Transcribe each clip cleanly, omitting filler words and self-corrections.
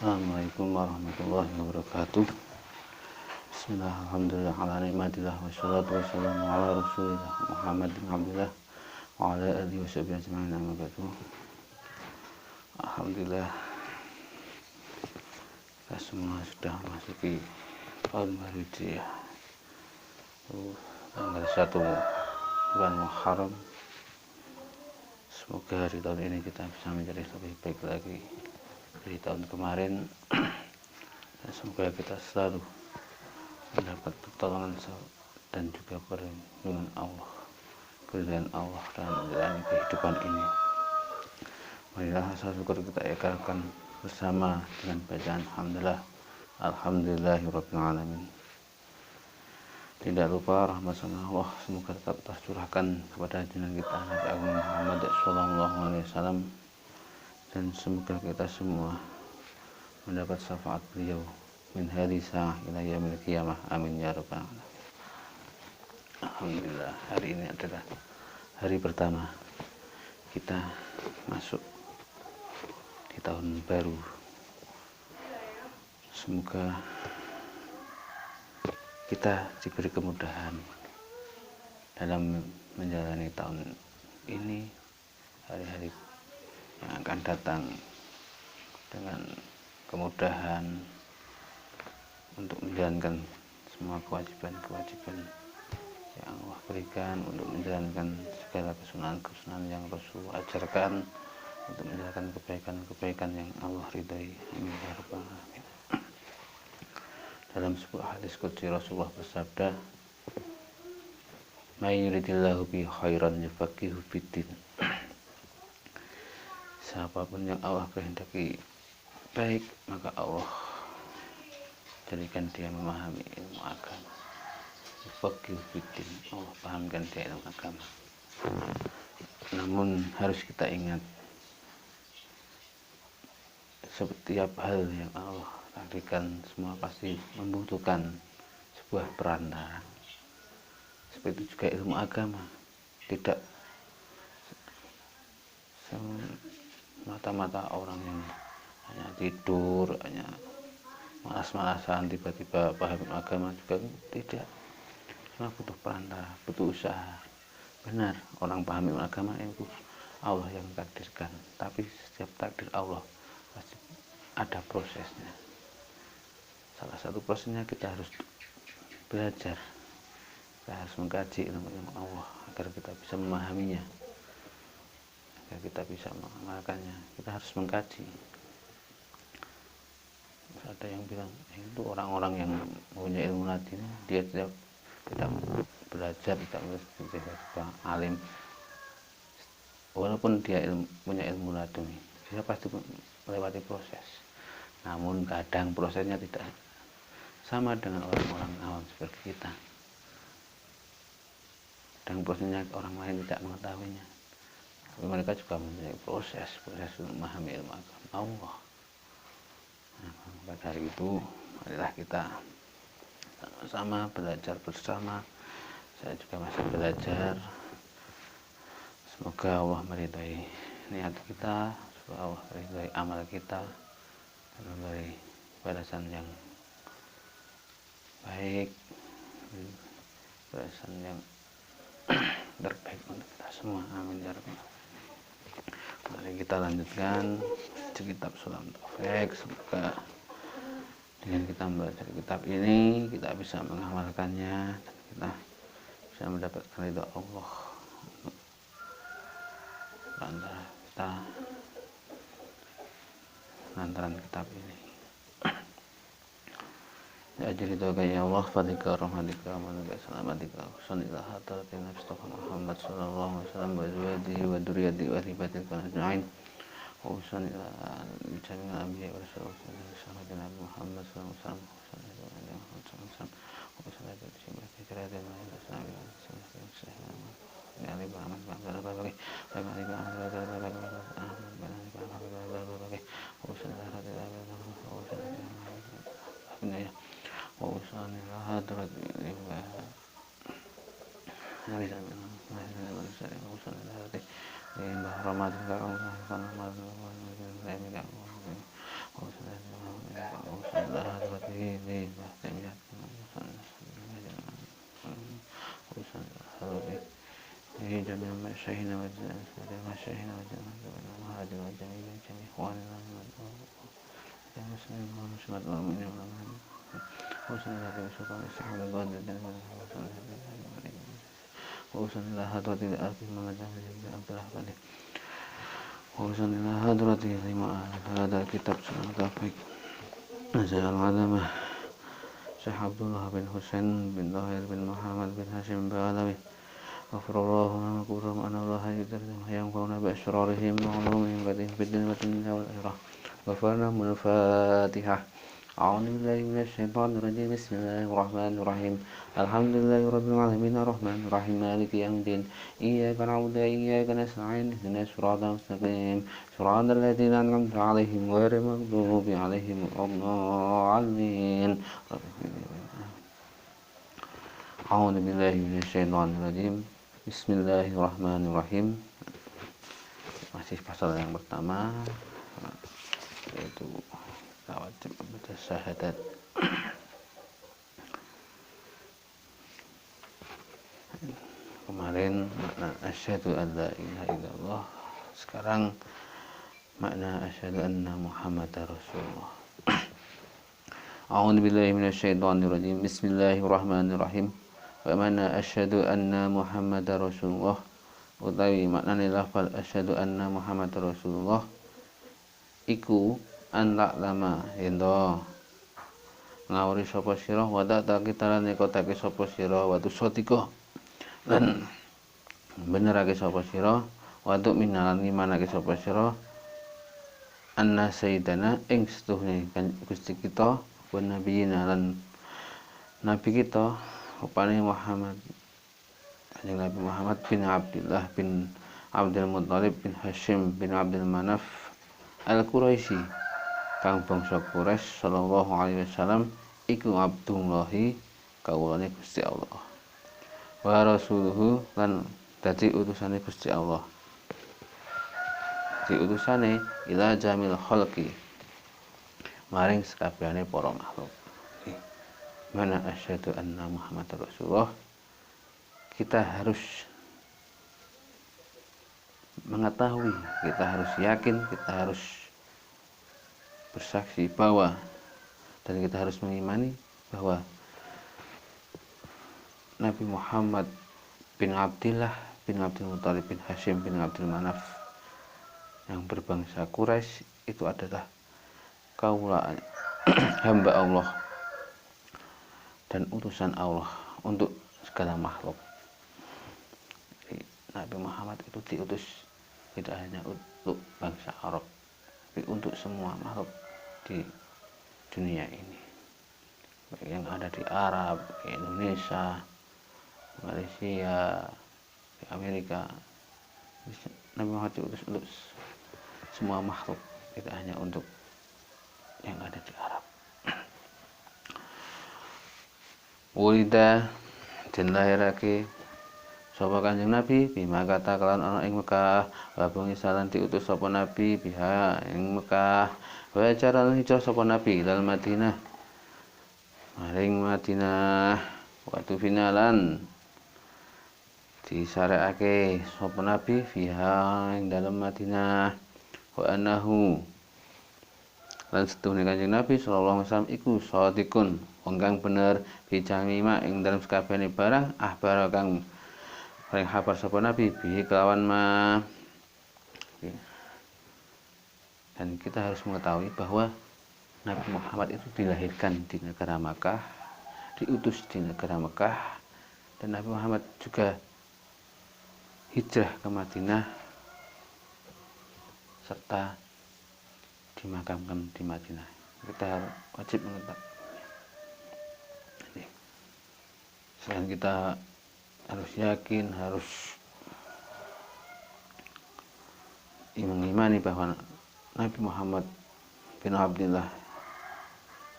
Assalamualaikum warahmatullahi wabarakatuh. Bismillah, alhamdulillah, ala nikmatillah, wassalatu wassalamu ala rasulillah Muhammad bin Abdullah wa ala alihi wa sahbihi ajma'in, amma ba'du. Alhamdulillah, kita semua sudah masuki tahun baru Hijriah, tanggal 1 bulan Muharram. Semoga hari tahun ini kita bisa menjadi lebih baik lagi dari tahun kemarin, dan semoga kita selalu mendapat pertolongan dan juga perlindungan Allah, keridhaan Allah dalam menjalani kehidupan ini. Marilah rasa syukur kita ikrarkan bersama dengan bacaan Alhamdulillahirabbil alamin. Tidak lupa rahmat Allah semoga tetap tercurahkan kepada junjungan kita Nabi Agung Muhammad sallallahu alaihi wasallam, dan semoga kita semua mendapat syafaat beliau min hadisa ila yaumil qiyamah, amin ya rabbal alamin. Alhamdulillah, hari ini adalah hari pertama kita masuk di tahun baru. Semoga kita diberi kemudahan dalam menjalani tahun ini, hari-hari yang akan datang, dengan kemudahan untuk menjalankan semua kewajiban-kewajiban yang Allah berikan, untuk menjalankan segala kesunahan-kesunahan yang Rasul ajarkan, untuk menjalankan kebaikan-kebaikan yang Allah ridhai, amin ya rabbal alamin. Dalam sebuah hadis qudsi Rasulullah bersabda, may yuridillahu bi khairan yufaqihu fiddin. Siapapun yang Allah kehendaki baik, maka Allah jadikan dia memahami ilmu agama. Yufaqihu fiddin, Allah pahamkan dia ilmu agama. Namun harus kita ingat, setiap hal yang Allah takdirkan semua pasti membutuhkan sebuah perantara. Seperti juga ilmu agama, tidak semata-mata orang yang hanya tidur, hanya malas-malasan tiba-tiba paham agama, juga tidak. Semua butuh perantara, butuh usaha. Benar, orang paham agama itu Allah yang takdirkan, tapi setiap takdir Allah pasti ada prosesnya. Salah satu prosesnya kita harus belajar, kita harus mengkaji ilmu Allah agar kita bisa memahaminya, agar kita bisa mengamalkannya. Kita harus mengkaji. Ada yang bilang itu orang-orang yang punya ilmu laduni, dia tidak belajar, tidak menjadi alim, walaupun dia punya ilmu laduni, dia pasti melewati proses. Namun kadang prosesnya tidak sama dengan orang-orang awam seperti kita. Dan prosesnya orang lain tidak mengetahuinya, tapi mereka juga mempunyai proses untuk memahami ilmu agama Allah. Nah, pada hari itu marilah kita sama belajar bersama. Saya juga masih belajar. Semoga Allah meridhai niat kita, semoga Allah meridhai amal kita, dan memberi balasan yang baik, balasan yang terbaik untuk kita semua, amin ya rabbal alamin. Mari kita lanjutkan di kitab Sulam Taufik. Semoga dengan kita membaca kitab ini kita bisa mengamalkannya, dan kita bisa mendapatkan ridha Allah lantaran kitab ini. Ya ajri doa ya Allah, fadika rahmatika manuka salamatika sunillah hadatina Mustafa Muhammad sallallahu alaihi wasallam wa azwajihi wa dzurriyyatihi wa hibatika ajma'in. Wa sunillah jami'al anbiya wa rasulillah sallallahu Muhammad sallallahu alaihi wasallam wa salatu wa fikradana ila sallallahu alaihi wasallam. Ya Ali Muhammad sallallahu alaihi wasallam. ووصاني هذا رمضان syahina wa jalla syahina wa jalla hadi wa jami'in jami' wa ya muslim wa muslimat wa mu'minin wa mu'minat wa sallallahu alaihi wa sallam wa sallallahu hadratil ardi mamajah abdullah balik wa sallallahu hadratil lima hadal kitab sunnah tafik Nazal al-Alamah Syekh Abdullah bin Husain bin Tahir bin Muhammad bin Hashim bin Alawi Ghafirullahu lana kurram anallaha yudarrim yang fauna bi asrarihim wa ulumihim badihim fid dunya wal akhirah Ghafirna min Fatihah A'udzu billahi minasy syaithanir rajim Bismillahirrahmanirrahim Alhamdulillahi rabbil alamin arrahmanir rahim maliki yaumiddin Iyyaka na'budu wa iyyaka nasta'in ihdinas siratal mustaqim siratal ladzina an'amta 'alaihim ghairil maghdubi 'alaihim waladdallin A'udzu billahi minasy syaithanir rajim Bismillahirrahmanirrahim Masih pasal yang pertama yaitu wajib membaca syahadat. Kemarin makna asyhadu an la ilaha illallah. Sekarang makna asyhadu anna Muhammadar Rasulullah. A'udzu billahi minasyaitonir rajim. Bismillahirrahmanirrahim. Wa mana asyhadu anna Muhammadar Rasulullah. Utawi maknane lafal asyhadu anna Muhammadar Rasulullah iku antak lama endo ngawuri sapa sira wadak takitalan nekotake sapa sira watu sotika lan benerake sapa sira watu minalan imanake sapa sira anna sayyidana ing setuhne Gusti kita wa nabiyina lan nabi kita rupane Muhammad Kanjeng Nabi Muhammad bin Abdullah bin Abdul Muthalib bin Hashim bin Abdul Manaf Al-Quraisy kang bangsa Quraisy sallallahu alaihi wasallam iku Abdullahi kawulane Gusti Allah wa rasuluhu lan dadi utusane Gusti Allah di utusane ila jamil khalqi maring sakabehane para makhluk mana asyhadu anna Muhammadar Rasulullah kita harus mengetahui kita harus yakin kita harus bersaksi bahwa dan kita harus mengimani bahwa Nabi Muhammad bin Abdullah bin Abdul Muthalib bin Hashim bin Abdul Manaf yang berbangsa Quraisy itu adalah kaula hamba Allah dan utusan Allah untuk segala makhluk. Jadi, Nabi Muhammad itu diutus tidak hanya untuk bangsa Arab tapi untuk semua makhluk di dunia ini baik yang ada di Arab, di Indonesia, Malaysia, di Amerika. Nabi Muhammad diutus untuk semua makhluk tidak hanya untuk yang ada di Arab. Wulida den lahirake sapa Kanjeng Nabi bima kata kelawan ana ing Mekah wa bengi salan diutus sapa Nabi biha ing Mekah wa jaran hijrah sapa Nabi dal Madinah maring Madinah waktu finalan disareake sapa Nabi biha ing dalem Madinah wa annahu lan setuhune Kanjeng Nabi sallallahu alaihi wasallam iku shadiqun wong kang bener bijamima ing dalem sakabehane barang ahbar kang paling kabar sapa Nabi bihi kelawan ma dan kita harus mengetahui bahwa Nabi Muhammad itu dilahirkan di negara Makkah, diutus di negara Makkah, dan Nabi Muhammad juga hijrah ke Madinah serta dimakamkan di Madinah. Kita wajib mengetahui. Selain kita harus yakin, harus mengimani bahwa Nabi Muhammad bin Abdullah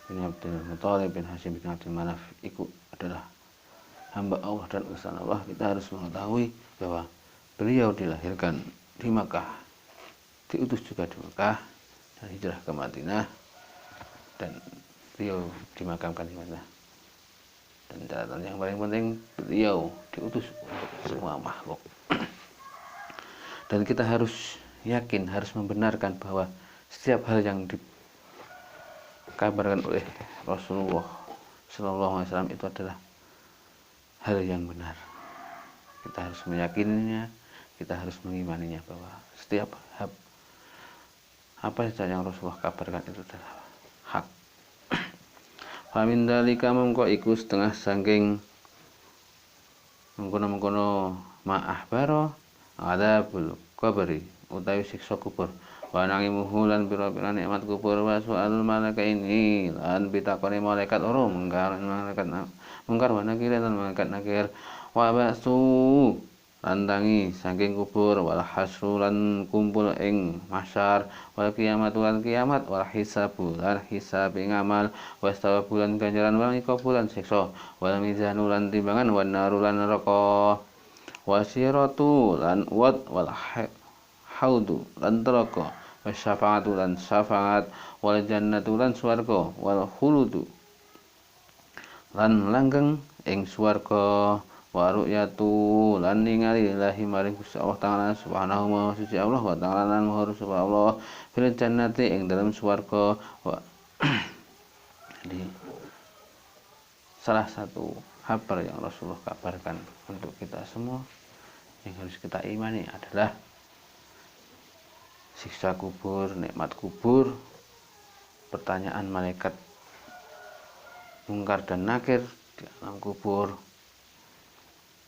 bin Abdul Muthalib bin Hashim bin Abdul Manaf itu adalah hamba Allah dan utusan Allah. Kita harus mengetahui bahwa beliau dilahirkan di Makkah, diutus juga di Makkah, dan hijrah ke Madinah, dan beliau dimakamkan di Madinah. Dan catatan yang paling penting, beliau diutus untuk semua makhluk. Dan kita harus yakin, harus membenarkan bahwa setiap hal yang dikabarkan oleh Rasulullah Shallallahu Alaihi Wasallam itu adalah hal yang benar. Kita harus meyakininya, kita harus mengimaninya bahwa setiap apa saja yang Rasulullah kabarkan itu adalah hak. Famin dalika mongko iku setengah saking mengkono-mengkono ma'ah baro adabul qabri utawi siksa kubur wa nangimuhu lan pira-pira nikmat kubur wa su'alul malaikaini lan pitakone malaikat loro mungkar wa nakir lan malaikat nakir wa ba'su lan tangi saking kubur wal hasru lan kumpul ing mahsyar wal kiamat lan kiamat wal hisabu lan hisab ing amal wastawabu lan ganjaran wal iqabu lan siksa wal mizanu lan timbangan wan naru lan neraka wasiratu lan wal haudu lan neraka wasyafaatu lan syafaat wal jannatu lan swarga wal khuludu lan langgeng ing swarga wa ru'yatu lan ningali lillahi maring Gusti Allah Ta'ala subhanahu wa suci Allah wa ta'ala lan maha subhanallah fil jannati ing dalam swarga jadi salah satu kabar yang Rasulullah kabarkan untuk kita semua yang harus kita imani adalah siksa kubur, nikmat kubur, pertanyaan malaikat mungkar dan nakir di alam kubur.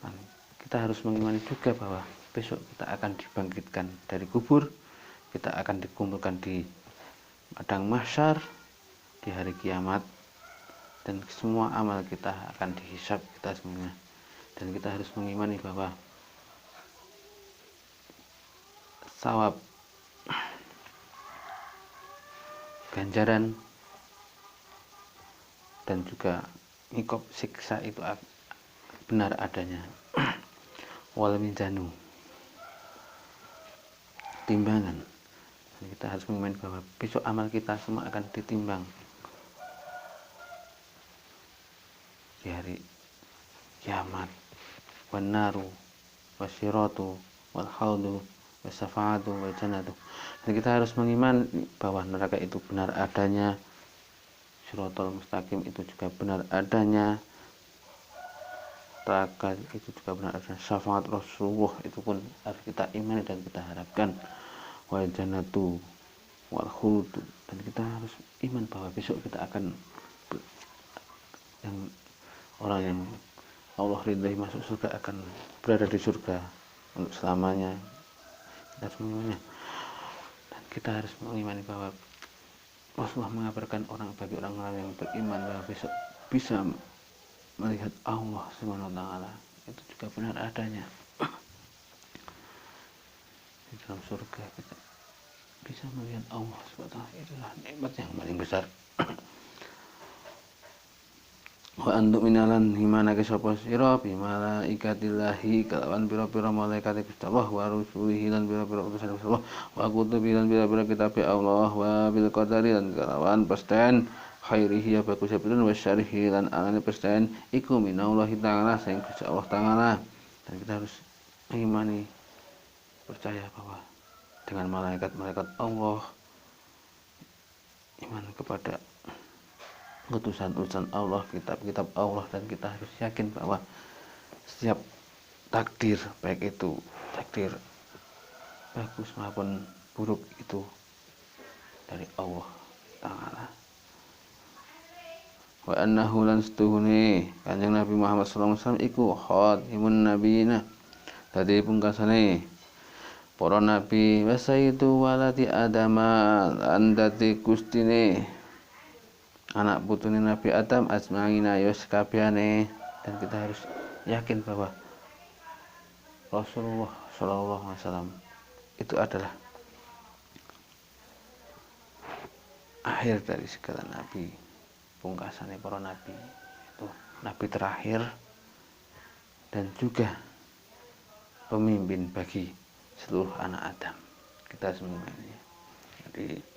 Dan kita harus mengimani juga bahwa besok kita akan dibangkitkan dari kubur, kita akan dikumpulkan di padang mahsyar di hari kiamat, dan semua amal kita akan dihisab kita semuanya. Dan kita harus mengimani bahwa sawab ganjaran dan juga ngikop siksa itu benar adanya. Wal mizanu timbangan. Dan kita harus mengimani bahwa besok amal kita semua akan ditimbang di hari kiamat. Wan naru wasyiratu wal haudu wasafaatu wal jannatu. Dan kita harus mengimani bahwa neraka itu benar adanya, Shiratal mustaqim itu juga benar adanya, neraka itu juga benar adanya, syafaat Rasulullah itu pun harus kita imani dan kita harapkan, wal jannatu wal khuld. Dan kita harus iman bahwa besok kita akan yang orang yang Allah ridhai masuk surga akan berada di surga untuk selamanya. Kita harus mengimaninya. Dan kita harus mengimani bahwa Rasulullah mengabarkan bagi orang-orang yang beriman bahwa besok bisa melihat Allah Subhanahu wa taala. Itu juga benar adanya. Di dalam surga kita bisa melihat Allah Subhanahu wa taala. Itulah nikmat yang paling besar. Wa antum minalan himana ke sapa sira bi malaikatillahi kalawan pira-pira malaikat Gusti Allah wa rusulihi lan pira-pira utusan Gusti Allah wa kutubi lan pira-pira kitab Allah wa bil qadari lan kalawan pesten khairihi ya bagus sabun wa syarrihi lan angane pesten iku minallahi ta'ala sing Gusti Allah Ta'ala. Dan kita harus mengimani percaya bahwa dengan malaikat-malaikat Allah, iman kepada utusan-utusan Allah, kitab-kitab Allah, dan kita harus yakin bahwa setiap takdir, baik itu takdir bagus maupun buruk, itu dari Allah Ta'ala. Wa annahu lan setuhune Kanjeng Nabi Muhammad sallallahu alaihi wasallam iku khatimun nabiyina, dadi pungkasane para nabi, wa sayyidu waladi adama lan dadi gustine anak putune Nabi Adam asma'ina yos kabehane. Dan kita harus yakin bahwa Rasulullah Shallallahu Alaihi Wasallam itu adalah akhir dari segala nabi, pungkasannya para nabi, itu nabi terakhir dan juga pemimpin bagi seluruh anak Adam, kita semuanya. Jadi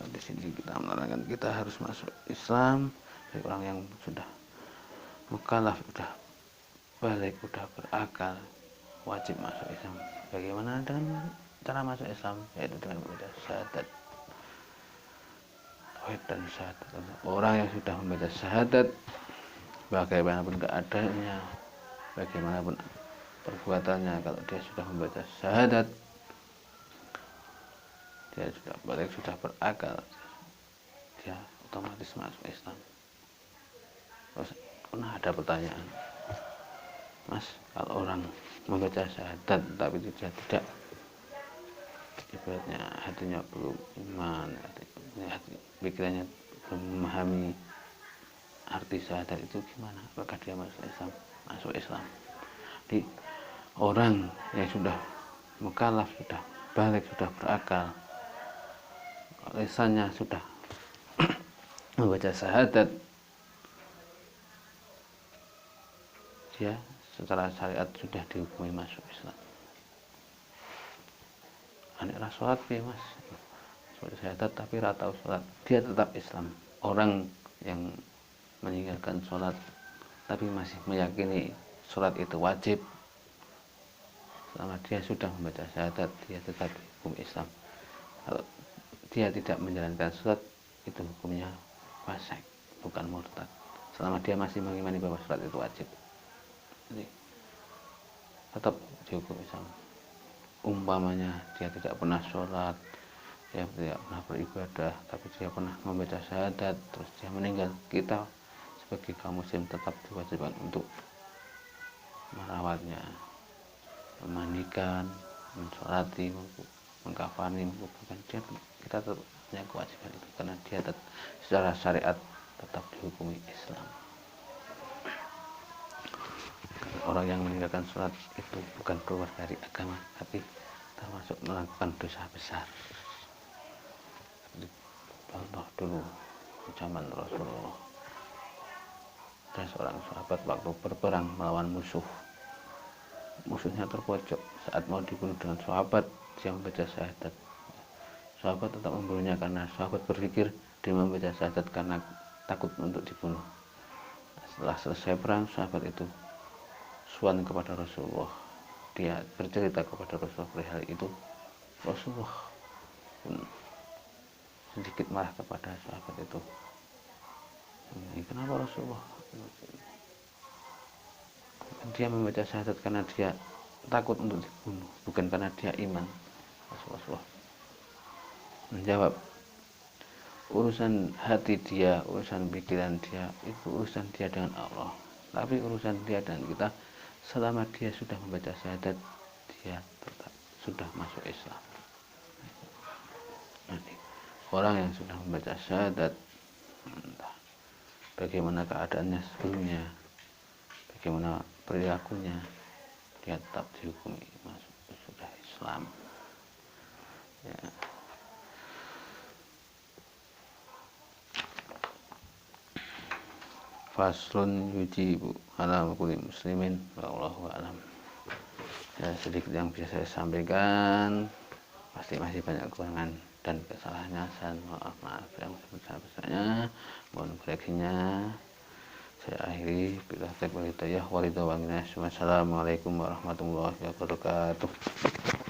di sini kita menerangkan kita harus masuk Islam dari orang yang sudah mukallaf, sudah balik, sudah berakal, wajib masuk Islam. Bagaimana dengan cara masuk Islam? Yaitu dengan membaca syahadat. Tauhid dan syahadat. Orang yang sudah membaca syahadat, bagaimanapun keadaannya, bagaimanapun perbuatannya, kalau dia sudah membaca syahadat, dia sudah balik, sudah berakal, dia otomatis masuk Islam. Terus pernah ada pertanyaan, Mas, kalau orang membaca syahadat tapi dia tidak, ibaratnya hatinya belum iman, pikirannya belum memahami arti syahadat itu gimana? Apakah dia masuk Islam? Masuk Islam. Di orang yang sudah mukallaf, sudah balik, sudah berakal, lisannya sudah membaca syahadat, dia secara syariat sudah dihukumi masuk Islam. Anak sholat ya Mas, sholat syahadat tapi ratau sholat, dia tetap Islam. Orang yang meninggalkan sholat tapi masih meyakini sholat itu wajib, selama dia sudah membaca syahadat, dia tetap hukum Islam. Kalau dia tidak menjalankan sholat, itu hukumnya fasik, bukan murtad, selama dia masih mengimani bahwa sholat itu wajib. Jadi tetap dihukum Islam. Umpamanya dia tidak pernah sholat, dia tidak pernah beribadah, tapi dia pernah membaca syahadat, terus dia meninggal, kita sebagai kaum muslim tetap diwajibkan untuk merawatnya, memandikan, mensolati, mengkafani, menguburkan. Kita tetap punya kewajiban itu karena dia secara syariat tetap dihukumi Islam. Orang yang meninggalkan sholat itu bukan keluar dari agama, tapi termasuk melakukan dosa besar. Contoh dulu zaman Rasulullah, ada seorang sahabat waktu berperang melawan musuhnya terpojok, saat mau dibunuh dengan sahabat, dia membaca syahadat. Sahabat tetap membunuhnya karena sahabat berpikir dia membaca syahadat karena takut untuk dibunuh. Setelah selesai perang, sahabat itu suan kepada Rasulullah, dia bercerita kepada Rasulullah perihal itu. Rasulullah pun sedikit marah kepada sahabat itu. Kenapa Rasulullah? Dia membaca syahadat karena dia takut untuk dibunuh, bukan karena dia iman. Rasulullah menjawab, urusan hati dia, urusan pikiran dia, itu urusan dia dengan Allah. Tapi urusan dia dan kita, selama dia sudah membaca syahadat, dia tetap sudah masuk Islam. Jadi, orang yang sudah membaca syahadat, entah bagaimana keadaannya sebelumnya, bagaimana perilakunya, dia tetap dihukumi masuk sudah Islam. Ya. Faslun yujibu ala kulli muslimin, wallahu a'lam. Ya, sedikit yang bisa saya sampaikan, pasti masih banyak kekurangan dan kesalahannya, saya maaf yang sebesar-besarnya, mohon koreksinya. Saya akhiri bila taufiq wal hidayah. Wassalamualaikum warahmatullahi wabarakatuh.